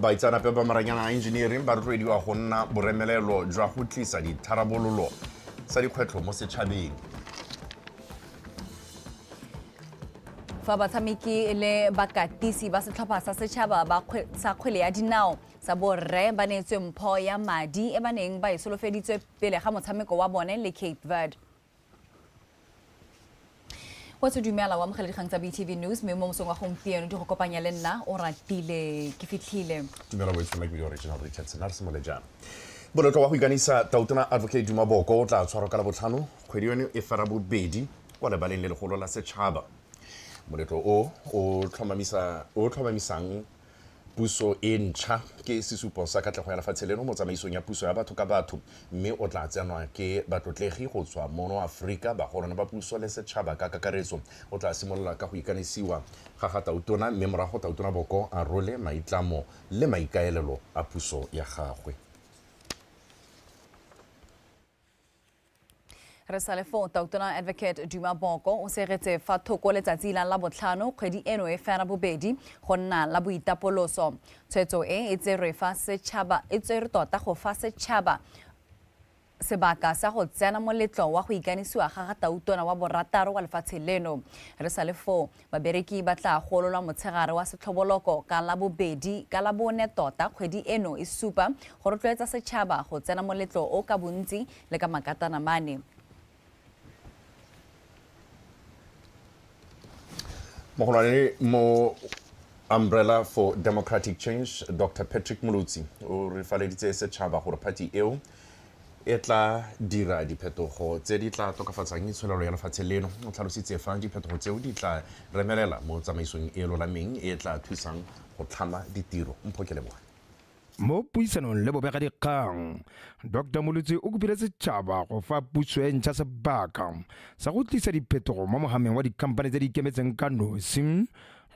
baitsanape ba maranyana a engineering ba rotloediwa go nna boremelelo jwa go tlisa ditharabololo sa dikgwetlho mo setšhabeng. Fa batshameki le bakatisi ba setlhopha sa setšhaba sa kgwele ya dinao sa borre ba neetswe mpho ya madi e ba neng ba e solofeditswe pele ga motshameko wa bone le Cape Verde. Wa dumela wa mogela dikgang tsa BTV News mme mo mosong wa gompieno di go kopanya le nna o ratile ke fitlhile. Dumela bo itse make original Richardson a re simole jana. Bolotlo wa go ikanisa Tautona Advocate Duma Boko o tla tshwarwa ka la botlhano kgwedi yone e fara bobedi kwa lebaleng le legolo la setšhaba. Moletlo o tlhomamisang puso e ntšha ke sesupo sa katlego ya lefatshe leno mo tsamaisong ya puso ya batho ka batho mme o tla tsenwa ke batlotlegi go tswa mono Aforika bagolwane ba puso le setšhaba ka kakaretso. O tla simolola ka go ikanisiwa ga Tautona mme morago Tautona Boko a role maitlamo le maikaelelo a puso ya gagwe. Re sa le fo Tautona Advocate Duma Boko o seretse fa thoko letsatsi la botlhano kgwedi eno e fela bobedi go nna la boitapoloso. Tshwetso e tserwe fa setšhaba e tsere tota go fa setšhaba sebaka sa go tsena moletlo wa go ikanisiwa ga Tautona wa borataro wa lefatshe leno. Re sa le fo babereki ba tla gololwa motshegare wa setlhoboloko ka la bobedi ka la bone tota kgwedi eno e supa go rotloetsa setšhaba go tsena moletlo o ka bontsi le ka makatanamane. Mo Umbrella for Democratic Change, Dr. Patrick Molutsi o re faleditse setšhaba gore party eo e tla dira diphetogo tse di tla tokafatsang itsholelo ya lefatshe leno. O tlhalositse fa diphetogo tseo di tla remelela mo tsamaisong e lolameng e tla thusang go tlhama ditiro. Mphokeleboga. Mo puisanong le bobega dikgang, Dr. Molutsi o kopile setšhaba go fa puso e ntšha sebaka sa go tlisa diphetogo mo mogameng wa dikhamphane tse di ikemetseng ka nosi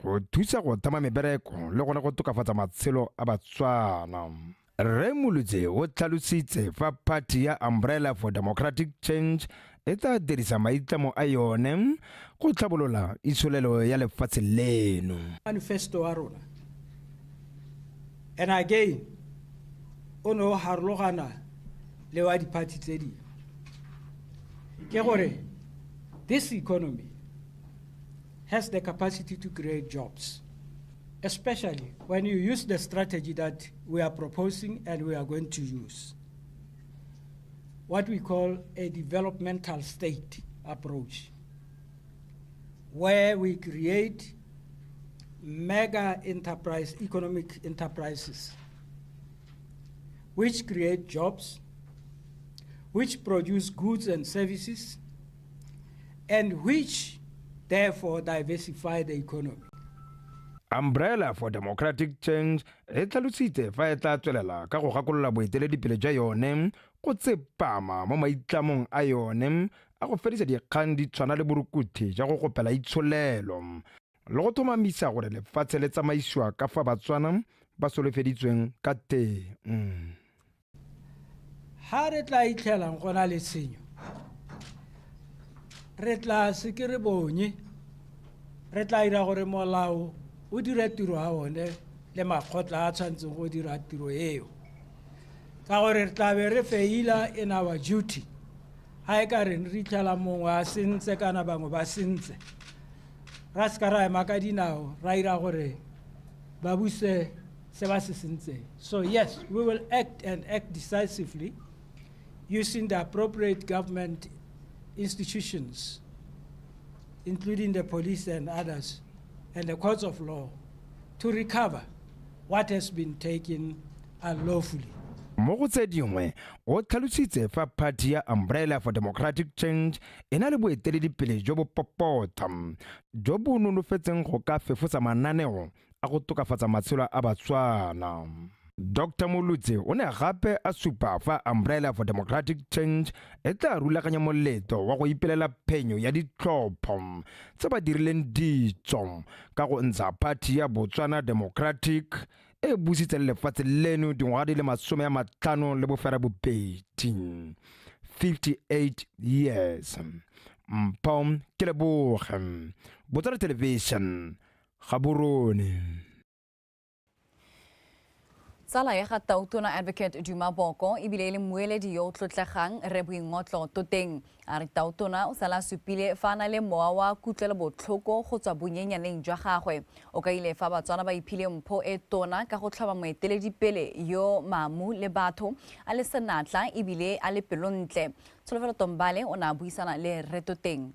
go thusa go thama mebereko le gona go tokafatsa matshelo a Batswana. Rre Molutsi o tlhalositse fa party ya Umbrella for Democratic Change e tla dirisa maitlamo a yone go tlhabolola itsholelo ya lefatshe leno. Manifesto wa rona. And again, ono harlogana le wa di-party tse dingwe ke gore this economy has the capacity to create jobs, especially when you use the strategy that we are proposing and we are going to use, what we call a developmental state approach, where we create mega economic enterprises, which create jobs, which produce goods and services, and which therefore diversify the economy. Umbrella for Democratic Change e tlhalositse fa e tla tswelela ka go gakolola boeteledipele jwa yone go tsepama mo maitlamong a yone a go fedisa dikgang di tshwana le borukuthi jwa go gopela itsholelo le go thomamisa gore lefatshe le tsamaisiwa ka fa Batswana ba solofeditsweng ka teng. Ha re tla itlhelang gona le tshenyo, re tla se ke re bonye, re tla ira gore molao o dire tiro a one le makgotla a tshwantseng go dira tiro eo. Ka gore re tla be re feila in our duty, ha e ka re re itlhela mongwe a sentse kana bangwe ba sentse. Ra ska ra ema ka dinao ra ira gore ba buse se ba se sentse. So yes, we will act and act decisively using the appropriate government institutions, including the police and others, and the courts of law, to recover what has been taken unlawfully. Mo go tse dingwe o tlhalositse fa party ya Umbrella for Democratic Change e na le boeteledipele jo bo popota jo bo nonofetseng go ka fefosa mananeo a go tokafatsa matshelo a Batswana. Dr. Molutsi o ne gape a supa fa Umbrella for Democratic Change e tla rulaganya moletlo wa go ipelela phenyo ya ditlhopho tse ba dirileng ditso ka go ntsha party ya Botswana Democratic e busitse lefatshe leno dingwaga di le 50 le bofera bobedi 58 years. Mpho ke leboge Botswana Television Gaborone. Tsala ya ga Tautona Advocate Duma Boko e bile le moeledi yo o tlotlegang re boingotlo toteng a re Tautona o sala supile fa na le mowa wa kutlwelo botlhoko go tswa bonyenyaneng jwa gagwe o ka ile fa batswana ba iphile mpho e tona ka go tlhoba moeteledipele yo mamu le batho a le senatla e bile a le pelontle Tsholofelo Tombale o na buisana le re toteng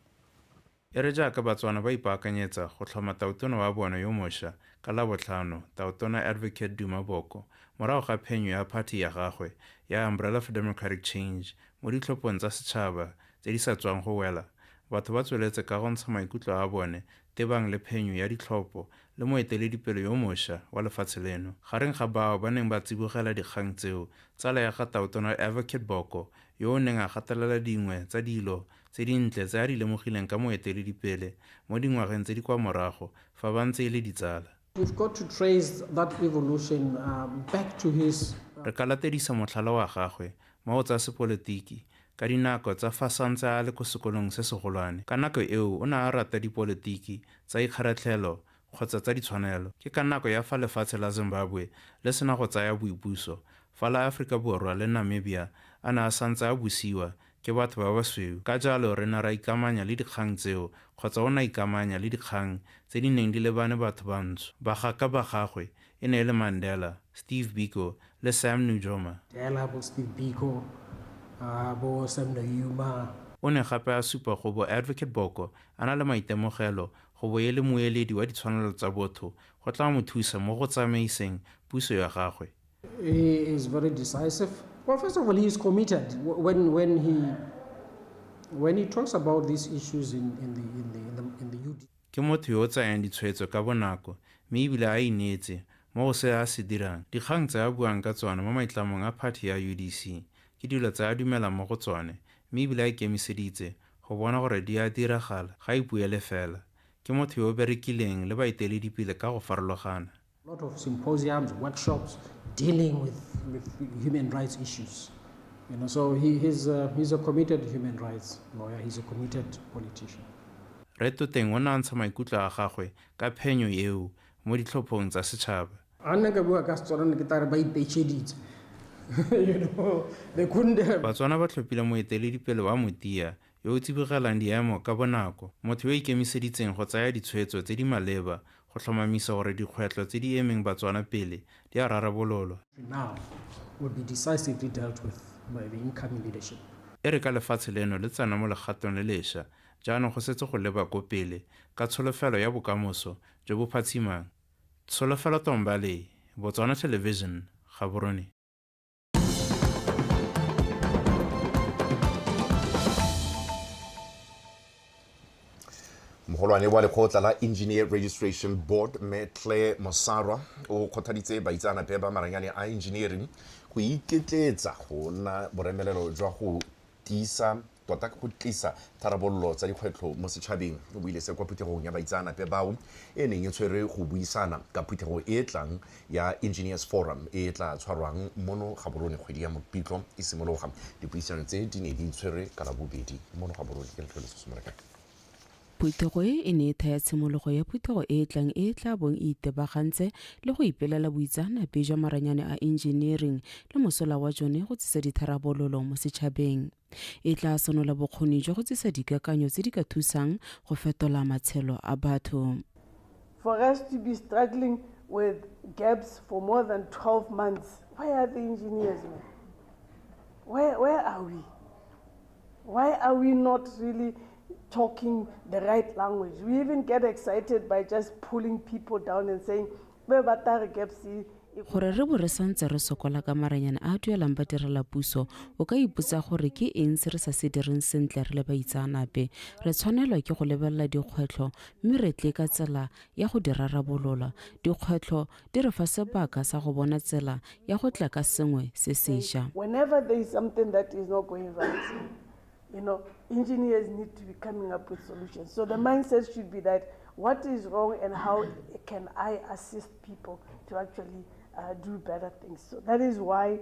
e re jaaka batswana ba ipaakanyetsa go tlhoma Tautona wa bona yo mošwa ka la botlhano Tautona Advocate Duma Boko morago ga phenyo ya phathi ya gagwe ya Umbrella for Democratic Change mo ditlhophong tsa setšhaba tse di sa tswang go wela batho ba tsweletse ka go ntsha maikutlo a bone tebang le phenyo ya ditlhopho le moeteledipele yo mošwa wa lefatshe leno gareng ga bao ba neng ba tsibogela dikgang tseo tsala ya ga Tautona Advocate Boko yo o neng a gatelela dingwe tsa dilo tse dintle tse a di lemogileng ka moeteledipele mo dingwageng tse di kwa morago fa ba ntse e le ditsala. We've got to trace that evolution back to his... Re ka latedisa motlhala wa gagwe mo go tsa sepolotiki ka dinako tsa fa santse a le ko sekolong se segolwane. Ka nako eo o ne a rata dipolotiki tsa ikgaratlhelo kgotsa tsa ditshwanelo. Ke ka nako ya fa lefatshe la Zimbabwe le sena go tsaya boipuso, fa la Aforika Borwa le Namibia a ne a santse a busiwa ke batho ba basweu. Ka jalo re ne ra ikamanya le dikgang tseo kgotsa o na ikamanya le dikgang tse di neng di lebane batho bantsho. Bagaka ba gagwe e ne le Mandela, Steve Biko le Sam Nujoma. Steve Biko, bo Sam Nujoma. O ne gape a supa go bo Advocate Boko a na le maitemogelo go bo e le moeledi wa ditshwanelo tsa botho go tla mo thusa mo go tsamaiseng puso ya gagwe. He is very decisive. Well, first of all, he is committed. When he talks about these issues in the UD. Ke motho yo o tsayang ditshwetso ka bonako mme ebile a ineetse mo go se a se dirang. Dikgang tse a buang ka tsona mo maitlamong a phathi ya UDC ke dilo tse a dumelang mo go tsone mme ebile a ikemiseditse go bona gore di a diragala ga ipuele fela. Ke motho yo o berekileng le baeteledipele ka go farologana. A lot of symposiums, workshops dealing with human rights issues. You know, so he's a committed human rights lawyer. He's a committed politician. Re toteng o na ntsha maikutlo a gagwe ka phenyo eo mo ditlhophong tsa setšhaba. Batswana ba tlhophile moeteledipele wa motia yo o tsibogelang diemo ka bonako motho yo ikemiseditseng go tsaya ditshwetso tse di maleba go tlhomamisa gore dikgwetlho tse di emeng Batswana pele di a rarabololwa. Now will be decisively dealt with by the incoming leadership. E re ka lefatshe leno le tsena mo legatong le lešwa jaanong go setse go leba ko pele ka tsholofelo ya bokamoso jo bo phatshimang. Tsholofelo Tombale, Botswana Television, Gaborone. mogolwane wa lekgotla la Engineer Registration Board Metle Mosarwa o kgothaditse baitsanape ba maranyane a engineering go iketletsa go nna boremelelo jwa go tiisa tota go tlisa tharabololo tsa dikgwetlho mo setšhabeng o buile se kwa phuthegong ya baitsanape bao e neng e tshwere go buisana ka phuthego e tlang ya Engineers Forum e tla tshwarwang mono Gaborone kgwedi ya Mopitlwe e simologa dipuisano tse di ne di tshwere ka labobedi mono Gaborone ke letlole se se Phuthego e ne e thaya tshimologo ya phuthego e tlang e tla bong e itebagantse le go ipelela boitsanape jwa maranyane a engineering le mosola wa jone go tsisa ditharabololo mo setšhabeng. E tla sonola bokgoni jwa go tsisa dikakanyo tse di ka thusang go fetola matshelo a batho. For us to be struggling with gaps for more than 12 months, where are the engineers? Where are we? Why are we not really talking the right language? We even get excited by just pulling people down and saying, gore re bo re santse re sokola ka maranyane a duelang badirela puso o ka ipotsa gore ke eng se re sa se direng sentle re le baitsanape re tshwanelwa ke go lebelela dikgwetlho mme re tle ka tsela ya go di rarabolola dikgwetlho di re fa sebaka sa go bona tsela ya go tla ka sengwe se sešwa. Whenever there is something that is not going right, you know, engineers need to be coming up with solutions. So the mindset should be that what is wrong and how can I assist people to actually do better things. So that is why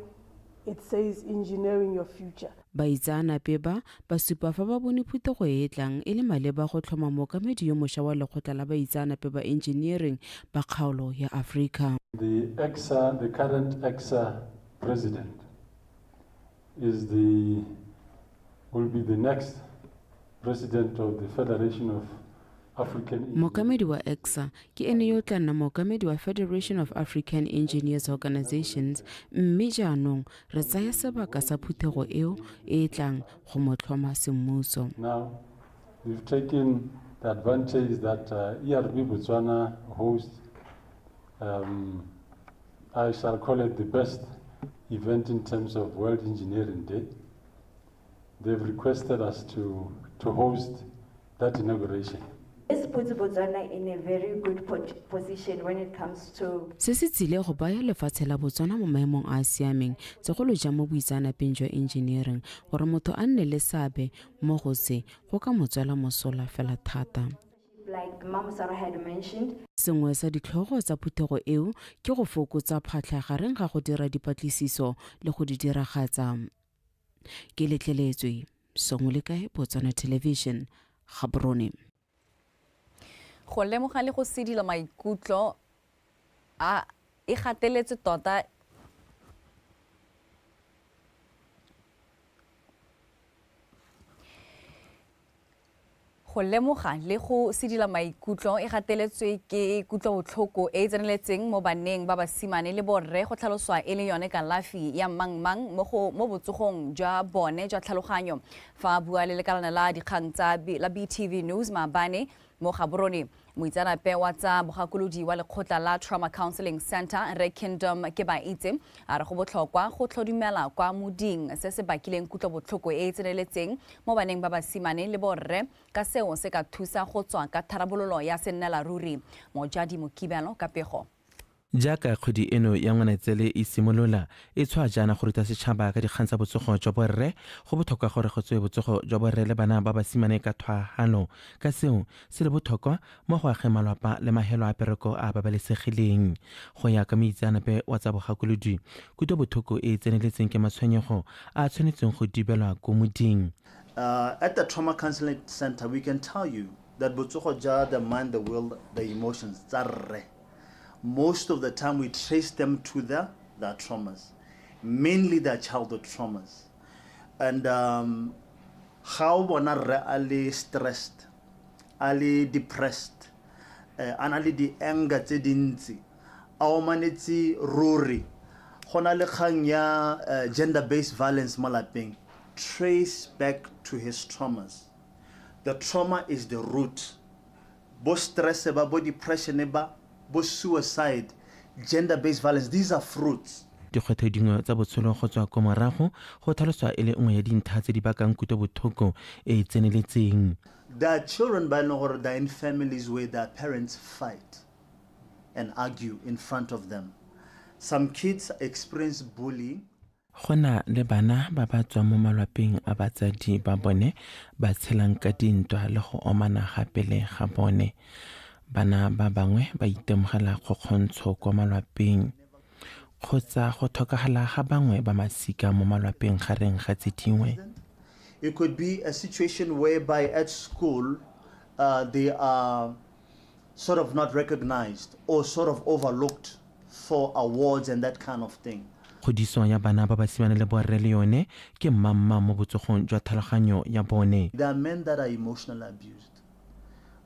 it says engineering your future. baitseanape ba supa fa ba bone phutego e e tlang e le maleba go tlhoma mookamedi yo mošwa wa lekgotla la baitseanape ba engineering ba kgaolo ya Africa. The current EXA president will be the next president of the Federation of African mookamedi wa EXA ke ene yo tla nna mookamedi wa Federation of African Engineers Organizations, mme jaanong re tsaya sebaka sa phuthego eo e tlang go mo tlhoma semmuso. Now, we've taken the advantage that ERB Botswana hosts, I shall call it the best event in terms of World Engineering Day. They've requested us to host that inauguration. This puts Botswana in a very good position when it comes to se se tsile go baya lefatshe la Botswana mo maemong a siameng segolo jang mo boitseanapeng jwa engineering gore motho a nne le seabe mo go se go ka motswela mosola fela thata. like Mama Sarah had mentioned. Sengwe sa ditlhogo tsa phuthego eo ke go fokotsa phatlha gareng ga go dira dipatlisiso le go di diragatsa. Ke letleletswe sengwe le kae Botswana Television Gaborone. Go lemoga le go sedila maikutlo a e gateletse tota go lemoga le go sedila maikutlo e gateletswe ke kutlobotlhoko e tseneletseng mo baneng ba basimane le borre go tlhaloswa e le yone kalafi ya mangmang mo botsogong jwa bone jwa tlhaloganyo fa bua le lekalana la dikgang tsa la BTV News maabane mo Gaborone. Moitseanape wa tsa bogakolodi wa lekgotla la Trauma Counselling Center Re Kingdom ke ba itse a re go botlhokwa go tlhodimela kwa moding se se bakileng kutlobotlhoko e tseneletseng mo baneng ba basimane le borre ka seo se ka thusa go tswa ka tharabololo ya sennela ruri. Mojadi Mokibelo ka pego. Jaaka kgwedi eno ya Ngwanatsele e simolola e tshwa jaana go ruta setšhaba ka dikgang tsa botsogo jwa borre go botlhokwa gore go tswe botsogo jwa borre le bana ba basimane ka thwahano ka seo se le botlhokwa mo go ageng malapa le mahelo a pereko a babalesegileng go ya ka moitseanape wa tsa bogakolodi kutlobotlhoko e tseneletseng ke matshwenyego a tshwanetseng go dibelwa ko moding. At the Trauma Counseling Center, we can tell you that botsogo jwa the mind, the will, the emotions tsa rre, most of the time we trace them to their traumas, mainly their childhood traumas. And how bona re ali stressed, ali depressed, anali di anger tse dintsi, a omanetse ruri, gona le kgang ya gender-based violence mo lapeng, trace back to his traumas. The trauma is the root. Bo stress ba, bo depression ba, suicide, gender-based violence, these are fruits. Dikgwetlho dingwe tsa botshelo go tswa ko morago go tlhaloswa e le nngwe ya dintlha tse di bakang kutlobotlhoko e tseneletseng. There are children by now that are in families where their parents fight and argue in front of them. Some kids experience bullying. Gona le bana ba ba tswa mo malapeng a batsadi ba bone ba tshelang ka dintwa le go omana gapele ga bone. Bana ba bangwe ba itemogela kgokgontsho kwa malapeng kgotsa go tlhokagala ga bangwe ba masika mo malapeng gareng ga tse dingwe. It could be a situation whereby at school they are sort of not recognized or sort of overlooked for awards and that kind of thing. Kgodiso ya bana ba basimane le borre le yone ke mmamma mo botsogong jwa tlhaloganyo ya bone. There are men that are emotionally abused.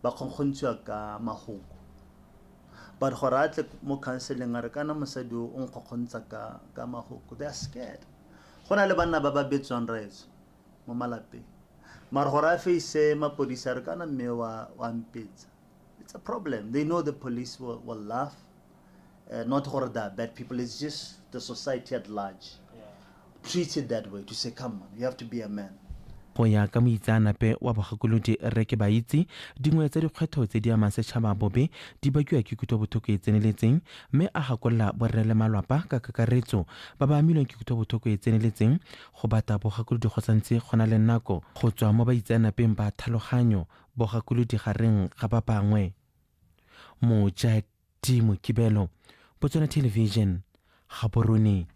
Ba kgontshwa ka mahoko. But gore atle mo counseling are kana mosadi o nkgontsa ka mahoko, they are scared. Gona le bana ba ba betswang retso mo malapeng. Mara gore a face mapodisa re kana mme wa mpetsa. It's a problem. They know the police will laugh. Not gore they are bad people, it's just the society at large. Treat it that way, to say come on, you have to be a man. Go ya ka moitseanape wa bogakolodi Re ke ba itse dingwe tsa dikgwetlho tse di amang setšhaba bobe di bakiwa ke kutlobotlhoko e tseneletseng mme a gakolola borre le malapa ka kakaretso ba ba amilweng ke kutlobotlhoko e tseneletseng go bata bogakolodi go santse go na le nako go tswa mo baitseanapeng ba tlhaloganyo bogakolodi gareng ga ba bangwe. Mojadi Mokibelo, Botswana Television, Gaborone.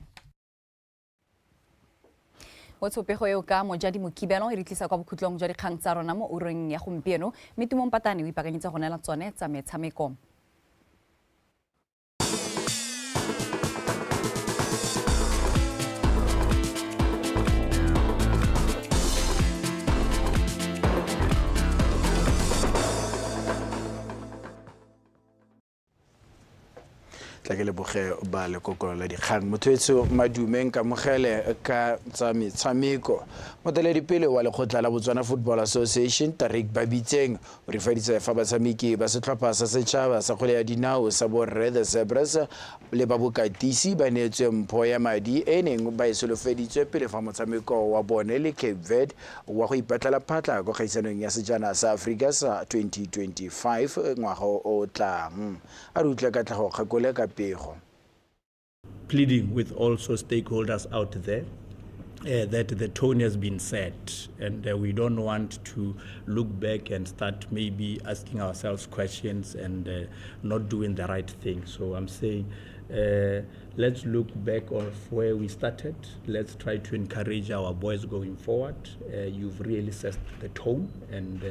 o tshopego eo ka mojadi mokibelo e re tlisa kwa bokhutlong jwa dikgang tsa rona mo ureng ya gompieno mme Tumong Patane o ipakanyetsa go neela tsone tsa metshameko. tla ke leboge ba lekokolo la dikgang mothoetso madumeng ka mogele ka tsa metshameko moteledipele wa lekgotla la Botswana Football Association Tarik Babitseng o re faditse fa batshameki ba setlhopha sa setšhaba sa kgwele ya dinao sa borre the Zebras le ba bokatisi ba neetswe mpho ya madi e neng ba e solofeditswe pele fa motshameko wa bone le Cape Verde wa go ipatlela phatla go kgaisanong ya sejana sa Africa sa 2025 ngwaga o tlang a re utlwe ka tlhago kgakole ka pego. Pleading with also stakeholders out there that the tone has been set and we don't want to look back and start maybe asking ourselves questions and not doing the right thing. So I'm saying let's look back of where we started. Let's try to encourage our boys going forward. You've really set the tone and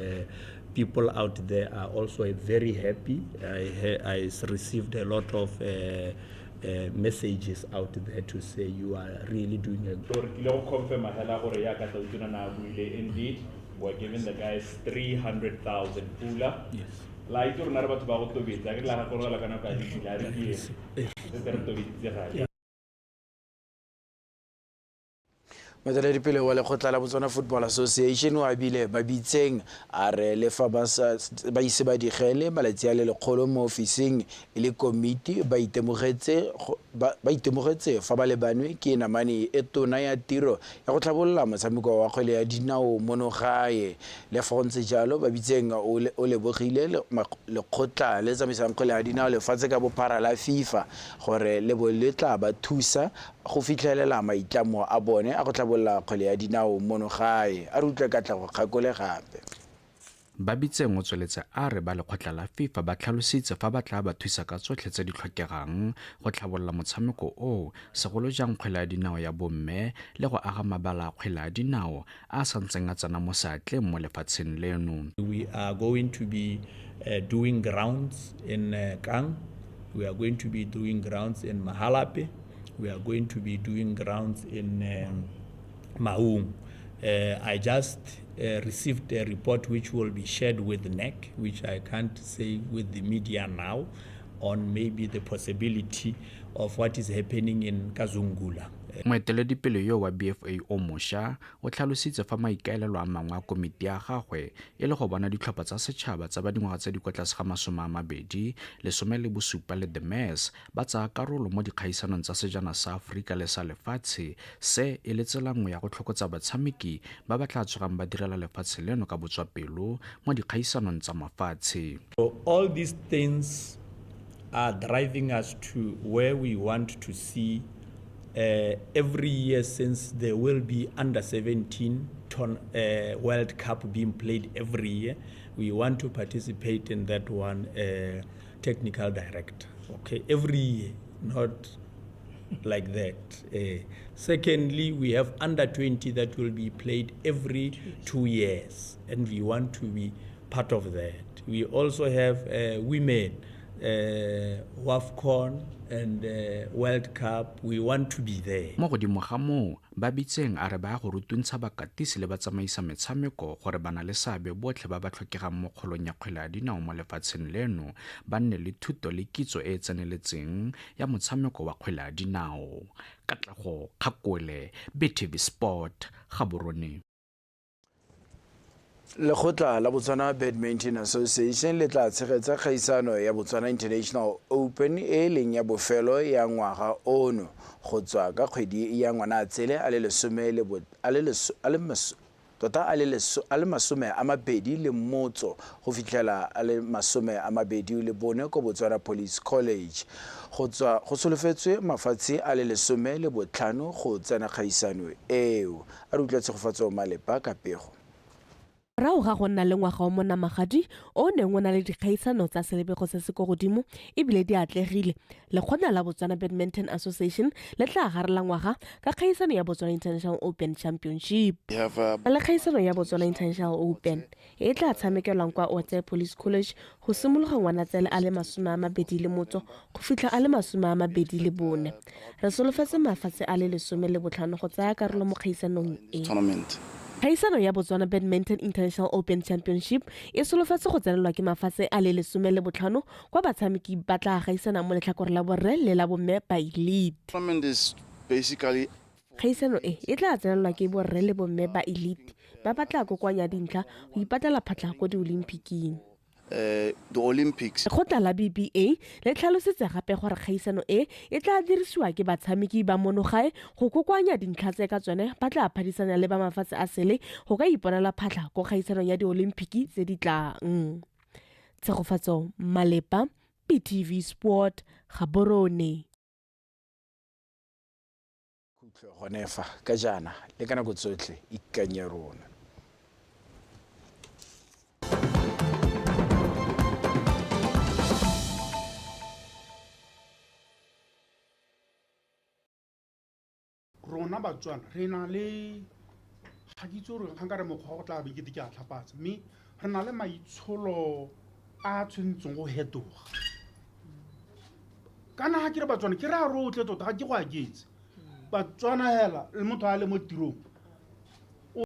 people out there are also very happy. I received a lot of messages out there to say you are really doing a good. Indeed, we're giving the guys 300,000 pula. Yes. moteledipele wa lekgotla la Botswana Football Association o abile Babitseng a re le fa ba ise ba digele malatsi a le lekgolo mo ofising e le komiti ba itemogetse fa ba lebanwe ke namane e tona ya tiro ya go tlhabolola motshameko wa kgwele ya dinao mono gae le fa go ntse jalo Babitseng o lebogile lekgotla le tsamaisang kgwele ya dinao lefatshe ka bophara la FIFA gore le bo le tla ba thusa go fitlhelela maitlamo a bone a go tlhabolla kgwele ya dinao mono gae a re utlwe ka tlago kgakole gape. Babitseng o tsweletse a re ba lekgotla la FIFA ba tlhalositse fa ba tla ba thusa ka tsotlhe tse di tlhokegang go tlhabolla motshameko o segolo jang kgwele ya dinao ya bomme le go aga mabala a kgwele ya dinao a santseng a tsena mo seatleng mo lefatsheng leno. We are going to be doing grounds in Kang. We are going to be doing grounds in Mahalape. We are going to be doing grounds in Maung. I just received a report which will be shared with NAK, which I can't say with the media now, on maybe the possibility of what is happening in Kazungula. Moeteledipele yo wa BFA o mošwa o tlhalositse fa maikaelelo a mangwe a komiti ya gagwe e le go bona ditlhopha tsa setšhaba tsa ba dingwaga tse di kwa tlase ga 2017 le the MES ba tsaya karolo mo dikgaisanong tsa sejana sa Aforika le sa lefatshe se e le tsela nngwe ya go tlhokotsa batshameki ba ba tla tsogang ba direla lefatshe leno ka botswapelo mo dikgaisanong tsa mafatshe. So all these things are driving us to where we want to see every year, since there will be under 17 World Cup being played every year. We want to participate in that one, technical director. Okay, every year, not like that. Secondly, we have under 20 that will be played every 2 years, and we want to be part of that. We also have women. WAFCON and World Cup, we want to be there. Mo godimo ga moo Babitseng a re ba go rutuntsha bakatisi le ba tsamaisa metshameko gore bana le seabe botlhe ba ba tlhokegang mo kgolong ya kgwele ya dinao mo lefatsheng leno ba nne le thuto le kitso e tseneletseng ya motshameko wa kgwele ya dinao. Katlego Kgakole, BTV Sport, Gaborone. Lekgotla la Botswana Badminton Association le tla tshegetsa kgaisano ya Botswana International Open e leng ya bofelo ya ngwaga ono go tswa ka kgwedi ya Ngwanatsele a le 21 go fitlhela a le 24 ko Botswana Police College go tswa go solofetswe mafatshe a le 15 go tsena kgaisano eo a re utlwetse go fatsa malepa ka pego. Rao ga go nna le ngwaga o mo namagadi o neng o na le dikgaisano tsa selebego se se go godimo ebile di atlegile lekgotla la Botswana Badminton Association le tla garela ngwaga ka kgaisano ya Botswana International Open Championship. Le kgaisano ya Botswana International Open e tla tshamekelwang kwa Otse Police College go simologa Ngwanatsele a le 21 go fitlha a le 24. Re solofetse mafatshe a le 15 go tsaya karolo mo kgaisanong e. Kgaisano ya Botswana Badminton International Open Championship e solofetse go tsenelwa ke mafatshe a le 15 kwa batshameki ba tla gaisana mo letlhakore la borre le la bomme ba elite. Kgaisano e tla tsenelwa ke borre le bomme ba elite ba batla kokoanya dintlha go ipatlela phatlha ko di-Olympiking. The Olympics. Lekgotla la BBA le tlhalositse gape gore kgaisano e tla dirisiwa ke batshameki ba monogae go kokoanya dintlha tse ka tsone ba tla phadisana le ba mafatshe a sele go ka iponela phatlha go kgaisano ya di-Olympiki tse di tlang. Tshegofatso Malepa, PTV Sport, Gaborone. Gonefa ka jana le kana go tsotlhe ikanya rona. Rona Batswana re na le ga ke itse gore ga nka re mokgwa go tla be ke a tlhapatsa mme re na le maitsholo a tshwanetseng go hetoga kana ga ke re Batswana ke re a rotle tota ga ke go aketse Batswana hela le motho a le mo tirong